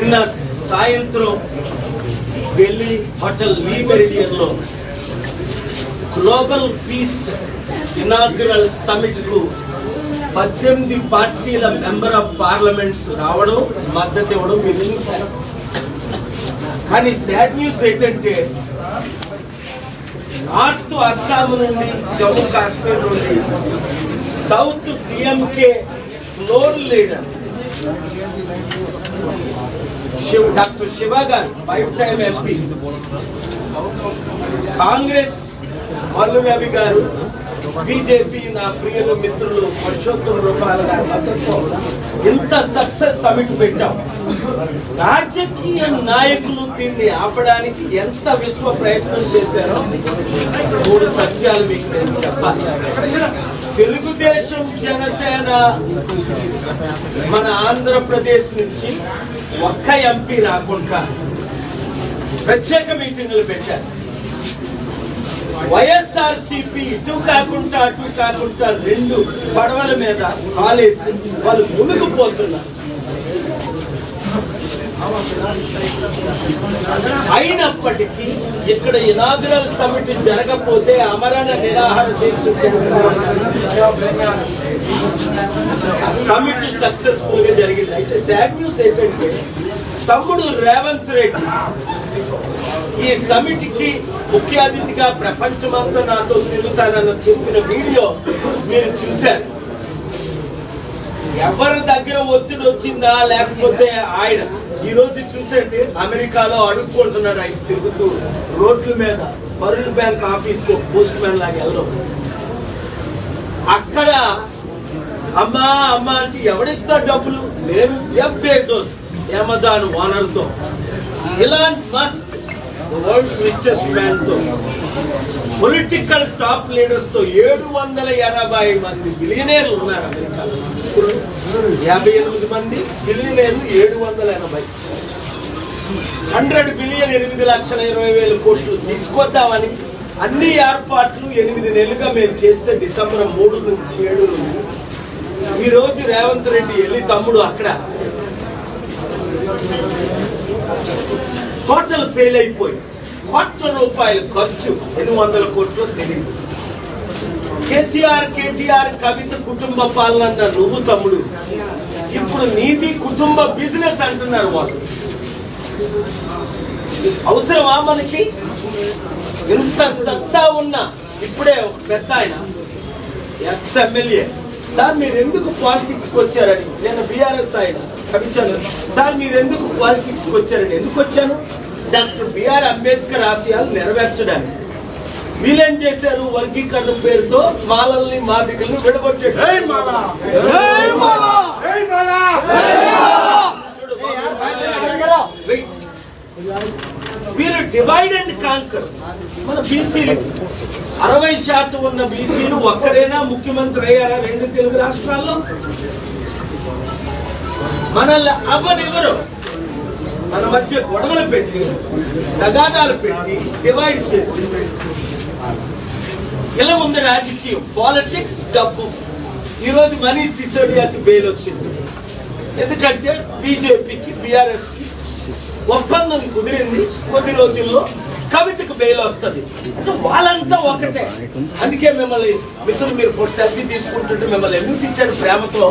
నిన్న సాయంత్రం ఢిల్లీ హోటల్ లీ మెరిడియన్ లో గ్లోబల్ పీస్ ఇనాగ్రల్ సమిట్ కు 18 పార్టీల మెంబర్ ఆఫ్ పార్లమెంట్స్ రావడం, మద్దతు ఇవ్వడం మీరు చూశారు. కానీ సాడ్ న్యూస్ ఏంటంటే నార్త్ అస్సాం నుండి, జమ్మూ కాశ్మీర్ నుండి, south TMK floor leader doctor Shiva గారు 5 టైమ్ ఎంపీ, కాంగ్రెస్ మల్లురవి గారు, బీజేపీ నా ప్రియలు మిత్రులు పురుషోత్తమ రూపాయల గారి మద్దతు ఇంత సక్సెస్ సమిట్ పెట్టాం. రాజకీయ నాయకులు దీన్ని ఆపడానికి ఎంత విశ్వ ప్రయత్నం చేశారో 3 సత్యాలు మీకు నేను చెప్పాలి. తెలుగుదేశం, జనసేన మన ఆంధ్రప్రదేశ్ నుంచి ఒక్క ఎంపీ రాకుండా ప్రత్యేక మీటింగులు పెట్టారు. వైఎస్ఆర్సీపీ ఇటు కాకుండా అటు కాకుండా 2 పడవల మీద కాలేసి వాళ్ళు మునిగిపోతున్నారు. అయినప్పటికీ ఇక్కడ ఇనాగ్రల్ సమిట్ జరగకపోతే అమరణ నిరాహార దీక్ష చేస్తారు. సమిట్ సక్సెస్ఫుల్ గా జరిగింది. అయితే సాడ్ న్యూస్ ఏంటంటే తమ్ముడు రేవంత్ రెడ్డి ఈ సమిట్ కి ముఖ్య అతిథిగా ప్రపంచమంతా నాతో తిరుగుతానని చెప్పిన వీడియో మీరు చూశారు. ఎవరి దగ్గర ఒత్తిడి వచ్చిందా లేకపోతే ఆయన ఈ రోజు చూసండి అమెరికాలో అడుక్కుంటున్నాడు. ఆయన తిరుగుతూ రోడ్ల మీద వరల్డ్ బ్యాంక్ ఆఫీస్ కు పోస్ట్ మ్యాన్ లాగా వెళ్ళడం. అక్కడ అమ్మా అమ్మా అంటే ఎవడిస్తాడు డబ్బులు? నేను జెఫ్ బెజోస్ అమెజాన్ ఓనర్ తో, Elon Musk world's richest man తో, పొలిటికల్ టాప్ లీడర్స్ తో 780 మంది బిలియనీర్లు ఉన్నారు అమెరికాలో. ఇప్పుడు 58 మంది బిలియనీర్లు, 780. 100 బిలియన్ 8,20,000 కోట్లు తీసుకొద్దామని అన్ని ఏర్పాట్లు 8 నెలలుగా మేము చేస్తే డిసెంబర్ 3 నుంచి 7 నుంచి ఈ రోజు రేవంత్ రెడ్డి వెళ్ళి తమ్ముడు అక్కడ టోటల్ ఫెయిల్ అయిపోయి ₹1,00,00,000 ఖర్చు, 800 కోట్లు తెలియదు. కేసీఆర్, కేటీఆర్, కవిత కుటుంబ పాలన నువ్వు తమ్ముడు, ఇప్పుడు నీది కుటుంబ బిజినెస్ అంటున్నారు వాళ్ళు. అవసరమా మనకి? ఇంత సత్తా ఉన్నా ఇప్పుడే ఒక పెద్ద ఆయన ఎక్స్ ఎమ్మెల్యే సార్ మీరు ఎందుకు పాలిటిక్స్ కి వచ్చారని, నేను బీఆర్ఎస్ ఆయన కవిచాను సార్ మీరు ఎందుకు పాలిటిక్స్ కి వచ్చారని. ఎందుకు వచ్చాను? డాక్టర్ బిఆర్ అంబేద్కర్ ఆశయాలు నెరవేర్చడానికి. వీళ్ళేం చేశారు? వర్గీకరణ పేరుతో మాలల్ని మాదికల్ని విడగొట్టాడు. వీరు డివైడ్ అండ్ కాంకర్. మన బీసీలు 60% ఉన్న బీసీలు ఒక్కరైనా ముఖ్యమంత్రి అయ్యారా 2 తెలుగు రాష్ట్రాల్లో? మనల్ని అవ్వనివ్వరు. మన మధ్య గొడవలు పెట్టి, తగాదాలు పెట్టి, డివైడ్ చేసి ఇలా ఉంది రాజకీయం, పాలిటిక్స్, డబ్బు. ఈరోజు మనీష్ సిసోడియాకి బెయిల్ వచ్చింది. ఎందుకంటే బీజేపీకి, బీఆర్ఎస్ కి ఒప్పందం కుదిరింది. కొద్ది రోజుల్లో కవితకు బెయిల్ వస్తుంది. అంటే వాళ్ళంతా ఒకటే. అందుకే మిమ్మల్ని మిత్రులు మీరు సెల్ఫీ తీసుకుంటుంటే మిమ్మల్ని ఎందుకు తెచ్చాడు? ప్రేమతో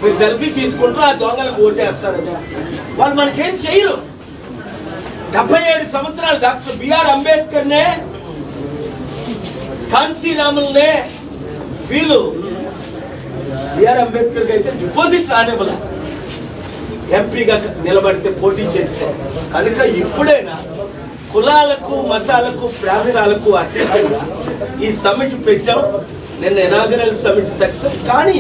మీరు సెల్ఫీ తీసుకుంటూ ఆ దొంగలకు ఓటేస్తారని. వాళ్ళు మనకేం చేయరు. 77 సంవత్సరాలు డాక్టర్ బిఆర్ అంబేద్కర్ నే, కాన్సీరాములనే వీళ్ళు బిఆర్ అంబేద్కర్ అయితే డిపాజిట్ రానివ్వాల ఎంపీగా నిలబడితే పోటీ చేస్తే. కనుక ఇప్పుడైనా కులాలకు, మతాలకు, ప్రాంతాలకు అతీతంగా ఈ సమిట్ పెట్టాం. నిన్న ఇనాగరల్ సమిట్ సక్సెస్. కానీ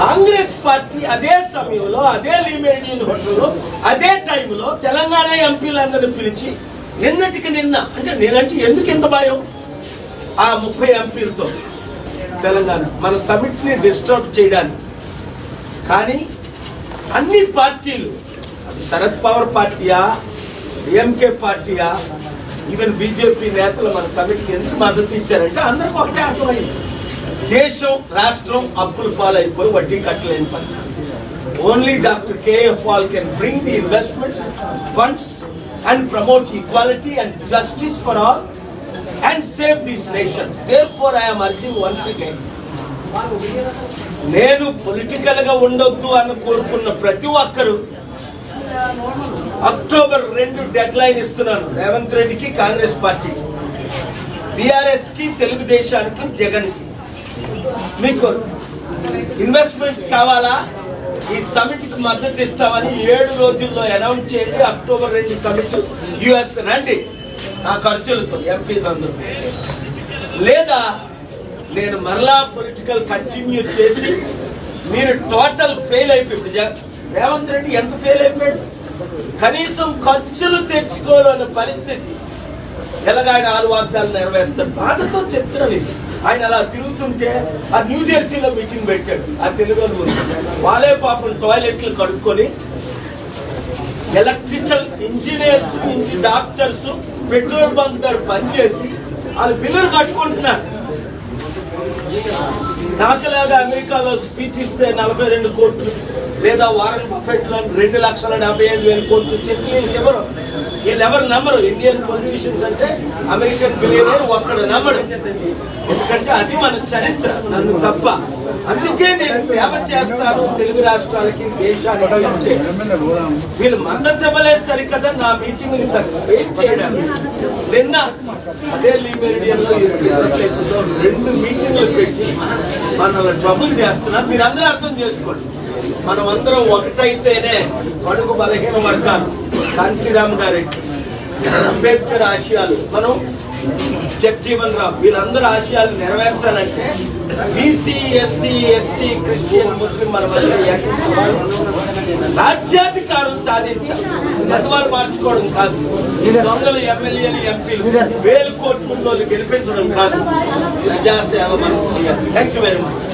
కాంగ్రెస్ పార్టీ అదే సమయంలో, అదే లిమిటెడ్ హోటల్లో, అదే టైంలో తెలంగాణ ఎంపీలందరినీ పిలిచి నిన్నటికి నిన్న అంటే నేనంటే ఎందుకు ఇంత భయం? ఆ 30 ఎంపీలతో తెలంగాణ మన సమిట్ ని డిస్టర్బ్ చేయడానికి. కానీ అన్ని పార్టీలు, శరద్ పవార్ పార్టీయా, డిఎంకే పార్టీయా, ఈవెన్ బీజేపీ నేతలు మన సమిట్కి ఎందుకు మద్దతు ఇచ్చారంటే అందరికి ఒకటే అర్థమైంది. దేశం, రాష్ట్రం అప్పుల పాలైపోయి వడ్డీ కట్టలేని పరిస్థితి. Only Dr. K.A. Paul can bring the investments, funds, and promote equality and justice for all, and save this nation. Therefore, I am urging once again. నేను పొలిటికల్ గా ఉండొద్దు అని కోరుకున్న ప్రతి ఒక్కరు అక్టోబర్ 2 డెడ్ లైన్ ఇస్తున్నాను. రేవంత్ రెడ్డికి, కాంగ్రెస్ పార్టీ, బీఆర్ఎస్ కి, తెలుగుదేశానికి, జగన్ కి. మీకు ఇన్వెస్ట్మెంట్స్ కావాలా? ఈ సమిట్ కి మద్దతు ఇస్తామని 7 రోజుల్లో అనౌన్స్ చేయండి. అక్టోబర్ 2 సమిట్ యుఎస్ రండి నా ఖర్చులతో, ఎంపీస్ అందరూ. లేదా నేను మరలా పొలిటికల్ కంటిన్యూ చేసి మీరు టోటల్ ఫెయిల్ అయిపోయి, రేవంత్ రెడ్డి ఎంత ఫెయిల్ అయిపోయాడు, కనీసం ఖర్చులు తెచ్చుకోవాలన్న పరిస్థితి. ఎలాగైనా 6 వాగ్దానాలు నెరవేరుస్తాడు. బాధతో చెప్తున్నాను ఇది. ఆయన అలా తిరుగుతుంటే ఆ న్యూ జెర్సీలో మీటింగ్ పెట్టాడు ఆ తెలుగు వాళ్ళే పాపం టాయిలెట్లు కడుక్కొని, electrical engineers, doctors petrol bunk దగ్గర పనిచేసి వాళ్ళు బిల్లులు కట్టుకుంటున్నారు. నాకులాగా అమెరికాలో స్పీచ్ ఇస్తే 42 కోట్లు, లేదా వారన్ బఫెట్ లో 2,75,000 కోట్లు చెట్లు ఎవరు, వీళ్ళెవరు నమ్మరు. ఇండియన్ పొలిటీషియన్స్ అంటే అమెరికన్ బిలియనర్ ఒక్కడు నమ్మడు. ఎందుకంటే అది మన చరిత్ర, నన్ను తప్ప. అందుకే నేను సేవ చేస్తాను తెలుగు రాష్ట్రాలకి, దేశానికి. అంటే వీళ్ళు మద్దతు ఇవ్వలేదు సరికదా నా మీటింగ్ ని సక్సెస్ చేయడం. నిన్న అదే లీబెరియన్ లో 2 మీటింగ్లు పెట్టి మనల్ని ట్రబుల్ చేస్తున్నారు. మీరు అందరూ అర్థం చేసుకోండి. మనమందరం ఒకటైతేనే కడుగు బలహీన వర్గాలు, కాంశీరామ్ గారెడ్డి, అంబేద్కర్ ఆశయాలు, మనం జగ్జీవన్ రామ్, వీళ్ళందరూ ఆశయాలు నెరవేర్చాలంటే బీసీ, ఎస్సీ, ఎస్టీ, క్రిస్టియన్, ముస్లిం మన రాజ్యాధికారం సాధించాలి. గద్వాలు మార్చుకోవడం కాదు, దొంగలు ఎమ్మెల్యేలు, ఎంపీలు 1000 కోట్ల గెలిపించడం కాదు. ప్రజాసేవ మనం చేయాలి. Thank you very much.